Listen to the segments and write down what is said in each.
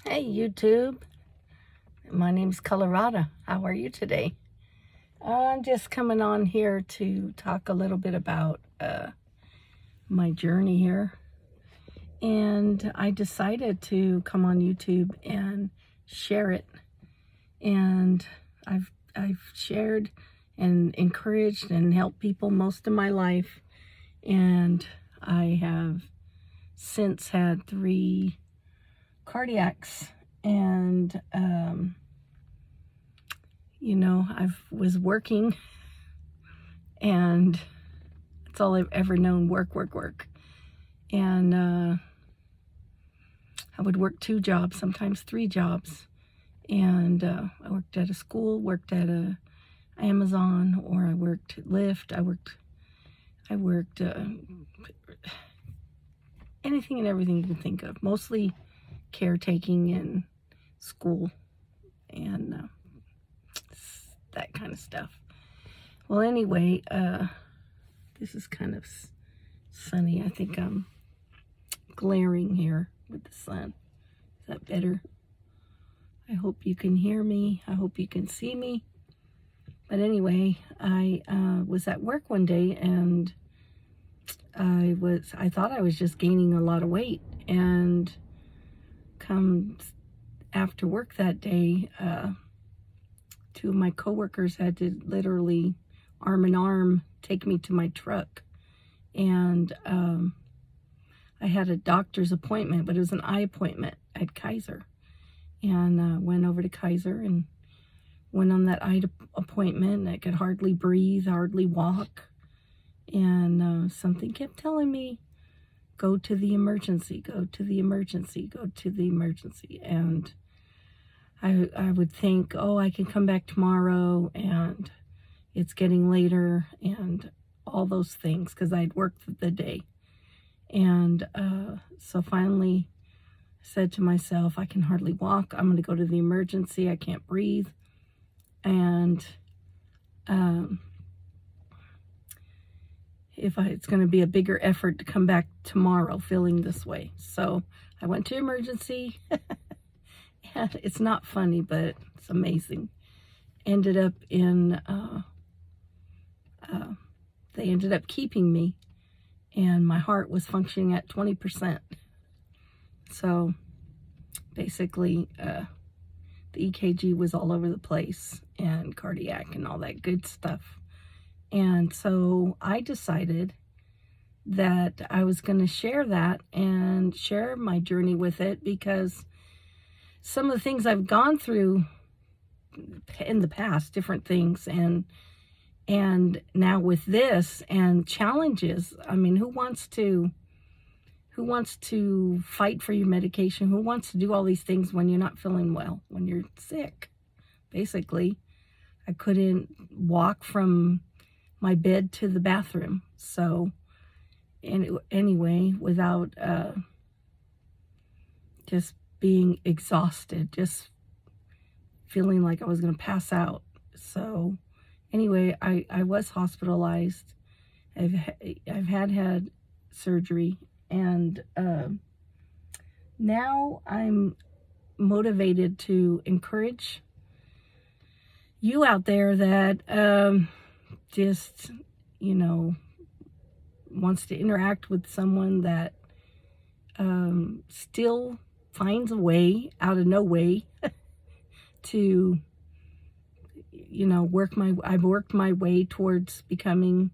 Hey YouTube, my name's Colorada. How are you today? I'm just coming on here to talk a little bit about my journey here. And I decided to come on YouTube and share it. And I've shared and encouraged and helped people most of my life. And I have since had 3 cardiacs, and I was working, and it's all I've ever known, work. And I would work 2 jobs, sometimes 3 jobs. And I worked at a school, worked at a Amazon, or I worked at Lyft. I worked anything and everything you can think of, mostly caretaking and school and that kind of stuff. Well, anyway, this is kind of sunny. I think I'm glaring here with the sun. Is that better? I hope you can hear me. I hope you can see me. But anyway, I was at work one day, and I thought I was just gaining a lot of weight. And come after work that day, 2 of my coworkers had to literally arm in arm take me to my truck. And I had a doctor's appointment, but it was an eye appointment at Kaiser. And went over to Kaiser and went on that eye appointment. I could hardly breathe, hardly walk. And something kept telling me, go to the emergency, go to the emergency, go to the emergency. And I would think, oh, I can come back tomorrow, and it's getting later, and all those things, because I'd worked the day. And so finally I said to myself, I can hardly walk. I'm going to go to the emergency. I can't breathe. And it's going to be a bigger effort to come back tomorrow feeling this way. So I went to emergency. And it's not funny, but it's amazing. Ended up in, they ended up keeping me, and my heart was functioning at 20%. So basically, the EKG was all over the place, and cardiac and all that good stuff. And so I decided that I was going to share that and share my journey with it, because some of the things I've gone through in the past, different things, and now with this and challenges. I mean, who wants to fight for your medication? Who wants to do all these things when you're not feeling well, when you're sick? Basically, I couldn't walk from my bed to the bathroom. So anyway, without just being exhausted, just feeling like I was going to pass out. So anyway, I was hospitalized. I've had surgery, and now I'm motivated to encourage you out there that just, wants to interact with someone that still finds a way out of no way to, I've worked my way towards becoming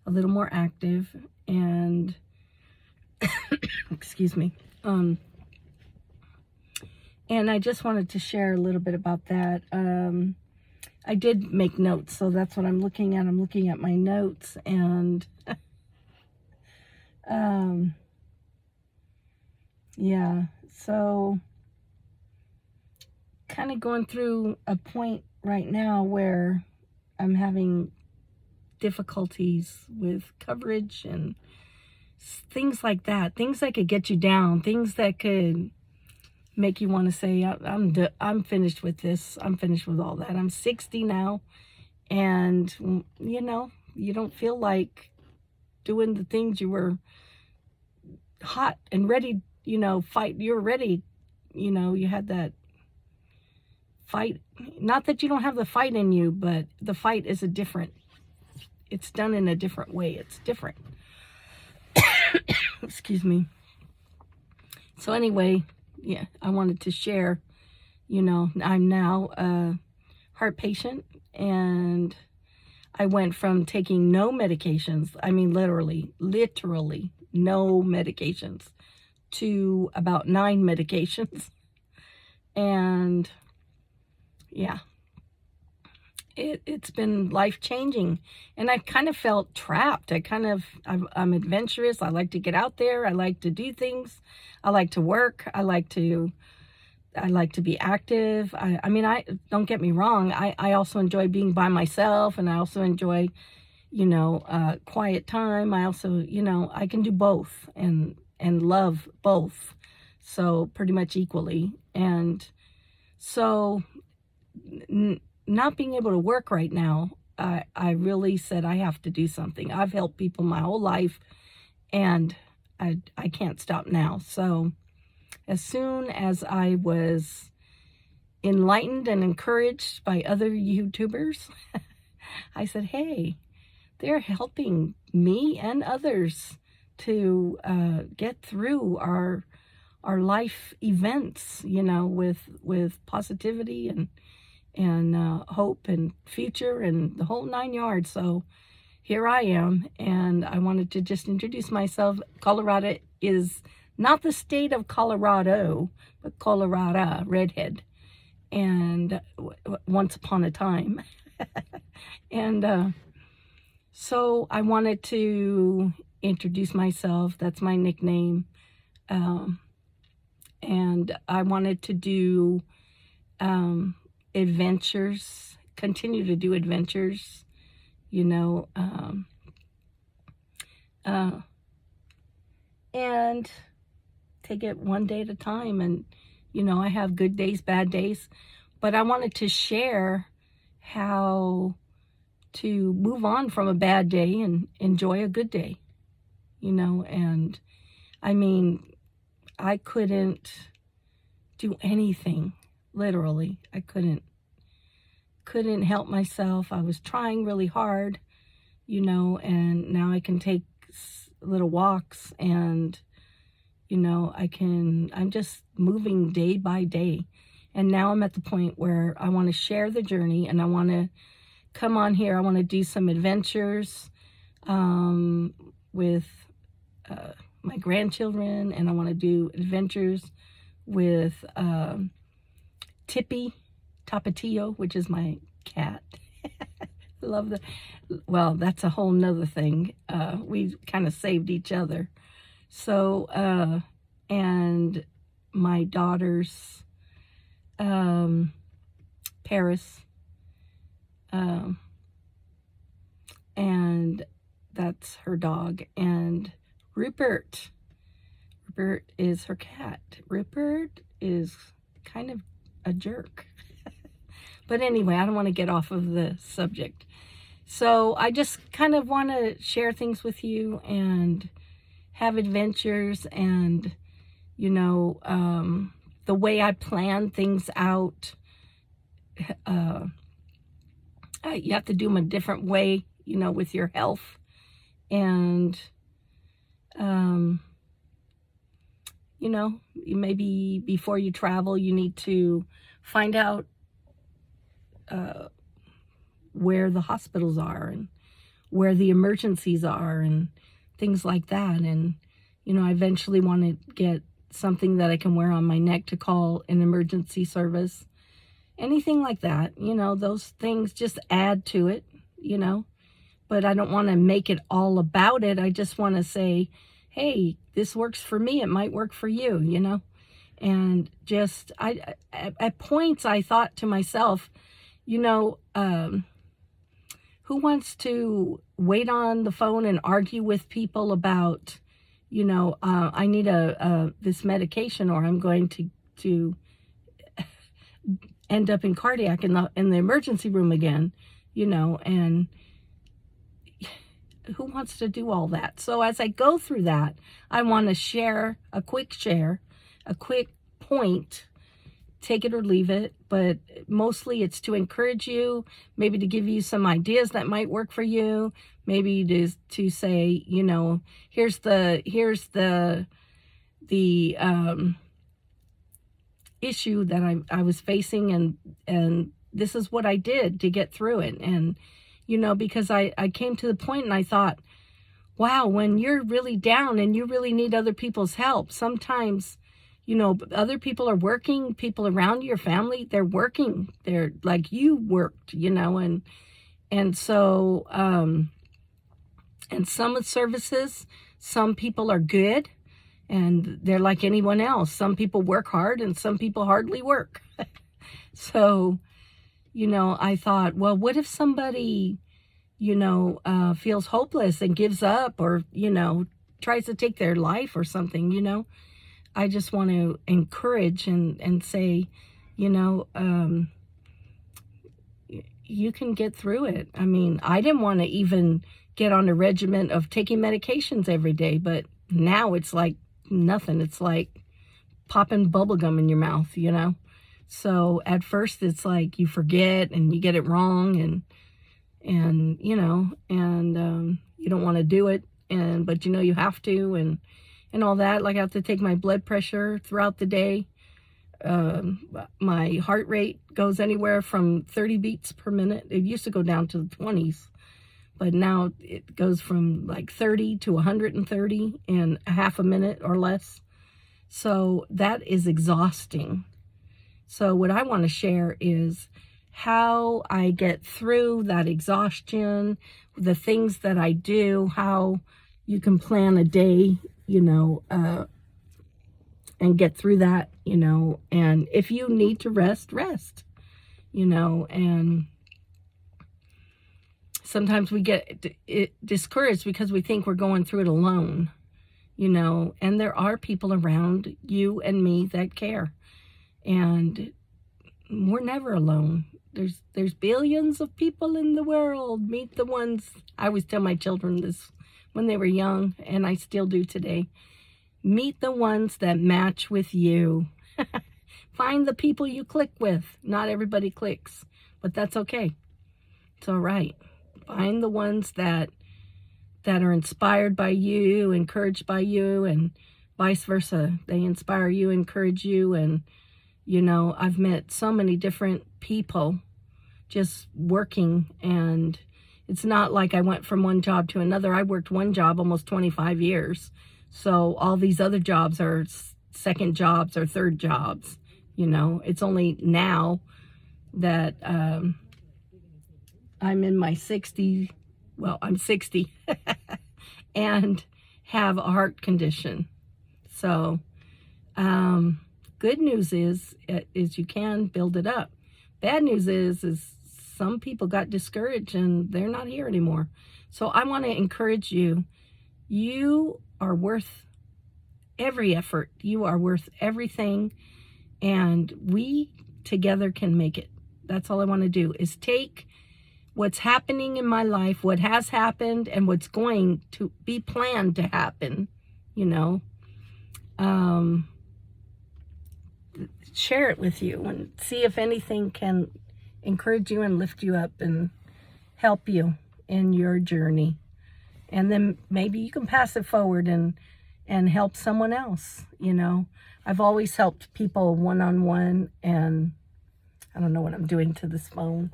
a little more active, and excuse me. And I just wanted to share a little bit about that. I did make notes, so that's what I'm looking at. I'm looking at my notes, and yeah, so kind of going through a point right now where I'm having difficulties with coverage and things like that. Things that could get you down. Things that could make you want to say, I'm finished with this. I'm finished with all that. I'm 60 now, and you don't feel like doing the things you were hot and ready, fight. You're ready you know, you had that fight. Not that you don't have the fight in you, but the fight is it's done in a different way. It's different. Excuse me. So anyway, yeah, I wanted to share, you know, I'm now a heart patient, and I went from taking no medications, I mean literally no medications, to about 9 medications. And yeah, it's been life-changing. And I kind of felt trapped. I'm adventurous. I like to get out there. I like to do things. I like to work. I like to be active. I mean, don't get me wrong. I also enjoy being by myself, and I also enjoy, you know, quiet time. I also, you know, I can do both and love both. So pretty much equally. And so not being able to work right now, I really said I have to do something. I've helped people my whole life, and I can't stop now. So as soon as I was enlightened and encouraged by other YouTubers, I said, hey, they're helping me and others to get through our life events, you know, with positivity and hope and future and the whole 9 yards. So here I am, and I wanted to just introduce myself. Colorado is not the state of Colorado, but Colorada, redhead, and once upon a time. And so I wanted to introduce myself. That's my nickname. And I wanted to do adventures, continue to do adventures, you know, and take it one day at a time. And, you know, I have good days, bad days, but I wanted to share how to move on from a bad day and enjoy a good day, you know. And I mean, I couldn't do anything, literally. I couldn't help myself. I was trying really hard, you know, and now I can take little walks, and, you know, I'm just moving day by day. And now I'm at the point where I want to share the journey, and I want to come on here. I want to do some adventures with my grandchildren, and I want to do adventures with Tippy Tapatio, which is my cat. I love well, that's a whole nother thing. We kind of saved each other. So, and my daughters, Paris, and that's her dog, and Rupert is her cat. Rupert is kind of a jerk. But anyway, I don't want to get off of the subject. So I just kind of want to share things with you and have adventures, and, you know, the way I plan things out. You have to do them a different way, you know, with your health. And, you know, maybe before you travel, you need to find out where the hospitals are and where the emergencies are and things like that. And, you know, I eventually want to get something that I can wear on my neck to call an emergency service. Anything like that, you know, those things just add to it, you know. But I don't want to make it all about it. I just want to say, hey, this works for me. It might work for you, you know. And just, at points I thought to myself, you know, who wants to wait on the phone and argue with people about, you know, I need this medication, or I'm going to end up in cardiac in the emergency room again, you know. And who wants to do all that? So as I go through that, I want to share a quick point, take it or leave it, but mostly it's to encourage you, maybe to give you some ideas that might work for you, maybe to say, you know, here's the issue that I was facing, and this is what I did to get through it. And you know, because I came to the point and I thought, wow, when you're really down and you really need other people's help, sometimes, you know, other people are working, people around your family, they're working, they're like you worked, you know, and so and some of services, some people are good and they're like anyone else. Some people work hard and some people hardly work. So, you know, I thought, well, what if somebody, you know, feels hopeless and gives up, or, you know, tries to take their life or something, you know? I just want to encourage and say, you know, you can get through it. I mean, I didn't want to even get on a regimen of taking medications every day, but now it's like nothing. It's like popping bubble gum in your mouth, you know? So at first it's like you forget and you get it wrong, and you know, and you don't want to do it, but you know you have to, and all that. Like I have to take my blood pressure throughout the day. My heart rate goes anywhere from 30 beats per minute. It used to go down to the 20s, but now it goes from like 30 to 130 in a half a minute or less. So that is exhausting. So what I want to share is how I get through that exhaustion, the things that I do, how you can plan a day, you know, and get through that, you know, and if you need to rest, you know. And sometimes we get discouraged because we think we're going through it alone, you know, and there are people around you and me that care, and we're never alone. There's billions of people in the world. Meet the ones. I always tell my children this when they were young, and I still do today. Meet the ones that match with you. Find the people you click with. Not everybody clicks, but that's okay. It's all right. Find the ones that are inspired by you, encouraged by you, and vice versa. They inspire you, encourage you, and you know, I've met so many different people just working, and it's not like I went from one job to another. I worked one job almost 25 years. So all these other jobs are second jobs or third jobs, you know. It's only now that I'm in my 60s, well, I'm 60, and have a heart condition. So, good news is you can build it up. Bad news is some people got discouraged and they're not here anymore. So I want to encourage you. You are worth every effort. You are worth everything, and we together can make it. That's all I want to do, is take what's happening in my life, what has happened, and what's going to be planned to happen, you know, share it with you and see if anything can encourage you and lift you up and help you in your journey. And then maybe you can pass it forward and help someone else, you know. I've always helped people one-on-one, and I don't know what I'm doing to this phone,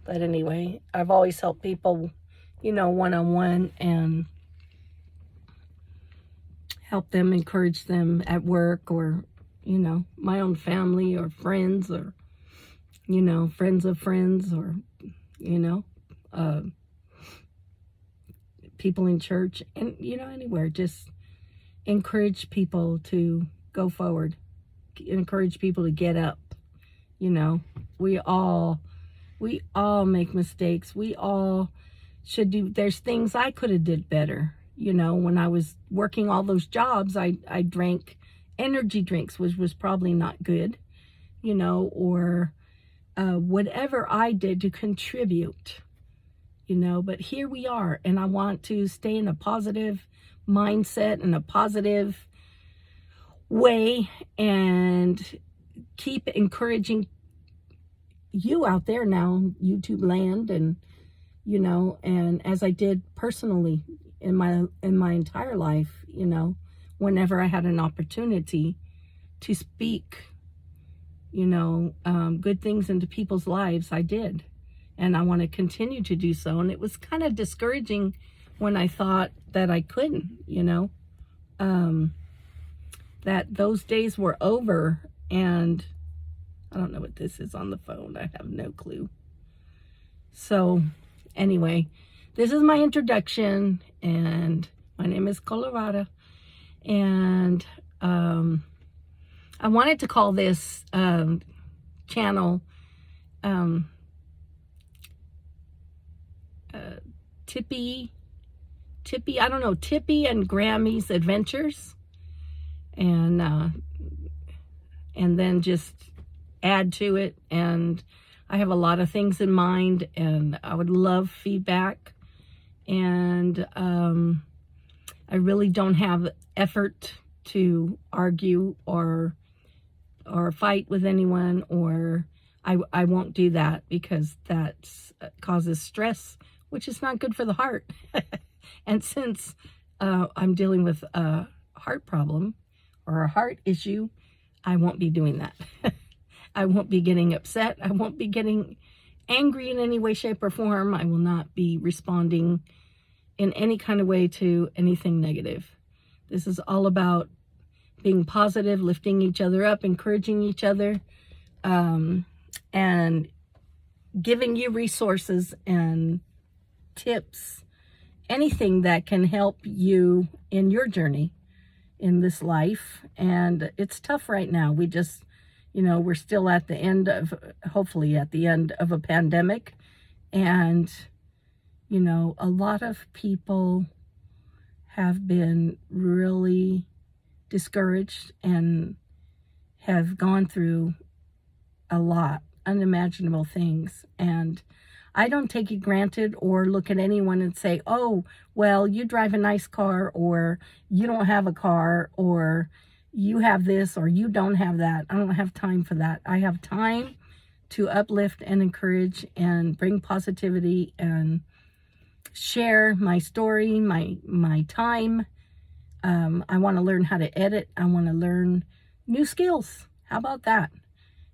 but anyway, I've always helped people, you know, one-on-one, and help them, encourage them at work, or, you know, my own family or friends, or, you know, friends of friends, or, you know, people in church, and, you know, anywhere. Just encourage people to go forward, encourage people to get up. You know, we all make mistakes. We all should do. There's things I could have did better. You know, when I was working all those jobs, I drank energy drinks, which was probably not good, you know, or whatever I did to contribute, you know. But here we are, and I want to stay in a positive mindset and a positive way and keep encouraging you out there now, YouTube land, and and as I did personally in my entire life, whenever I had an opportunity to speak, good things into people's lives, I did. And I want to continue to do so. And it was kind of discouraging when I thought that I couldn't, that those days were over. And I don't know what this is on the phone. I have no clue. So anyway, this is my introduction, and my name is Colorada. And I wanted to call this channel Tippy, I don't know, Tippy and Grammy's Adventures, and then just add to it. And I have a lot of things in mind, and I would love feedback. And I really don't have effort to argue or fight with anyone, or I won't do that, because that causes stress, which is not good for the heart. And since I'm dealing with a heart problem or a heart issue, I won't be doing that. I won't be getting upset. I won't be getting angry in any way, shape, or form. I will not be responding in any kind of way to anything negative. This is all about being positive, lifting each other up, encouraging each other, and giving you resources and tips, anything that can help you in your journey in this life. And it's tough right now. We just, we're still at the end of, hopefully at the end of a pandemic. And, a lot of people have been really discouraged and have gone through a lot, unimaginable things. And I don't take it granted or look at anyone and say, oh, well, you drive a nice car, or you don't have a car, or you have this, or you don't have that. I don't have time for that. I have time to uplift and encourage and bring positivity and share my story, my time. I want to learn how to edit. I want to learn new skills. How about that?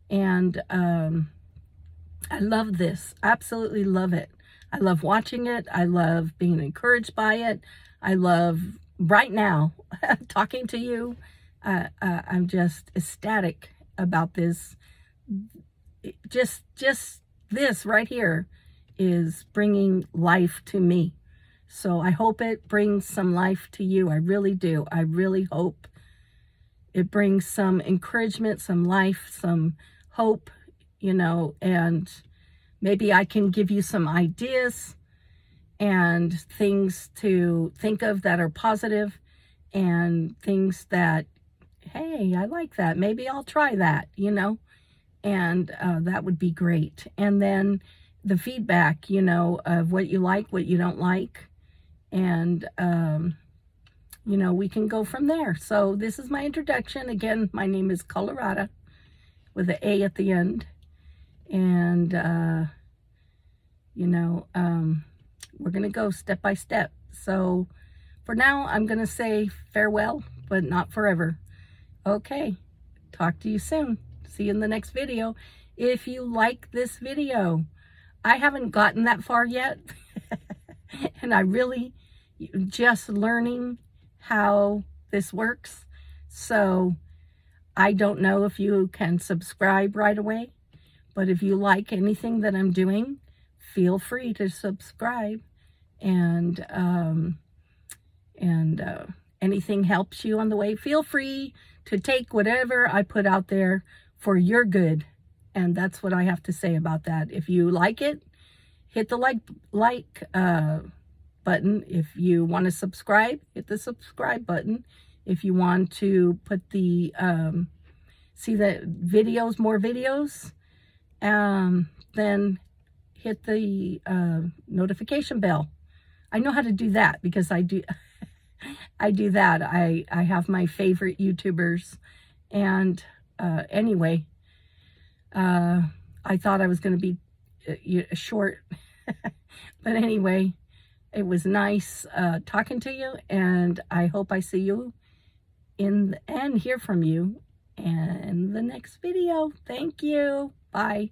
And I love this. Absolutely love it. I love watching it. I love being encouraged by it. I love right now talking to you. I'm just ecstatic about this. Just this right here is bringing life to me. So I hope it brings some life to you. I really do. I really hope it brings some encouragement, some life, some hope, and maybe I can give you some ideas and things to think of that are positive, and things that, hey, I like that. Maybe I'll try that, and that would be great. And then the feedback, of what you like, what you don't like, and, we can go from there. So this is my introduction. Again, my name is Colorada with an A at the end. And, we're going to go step by step. So for now, I'm going to say farewell, but not forever. Okay. Talk to you soon. See you in the next video. If you like this video, I haven't gotten that far yet. And I really just learning how this works. So I don't know if you can subscribe right away, but if you like anything that I'm doing, feel free to subscribe. And anything helps you on the way, feel free to take whatever I put out there for your good. And that's what I have to say about that. If you like it, hit the like button. If you want to subscribe, hit the subscribe button. If you want to put the see the videos, more videos, then hit the notification bell. I know how to do that because I do I do that. I have my favorite YouTubers. And anyway, I thought I was going to be short. But anyway, it was nice talking to you. And I hope I see you and hear from you in the next video. Thank you. Bye.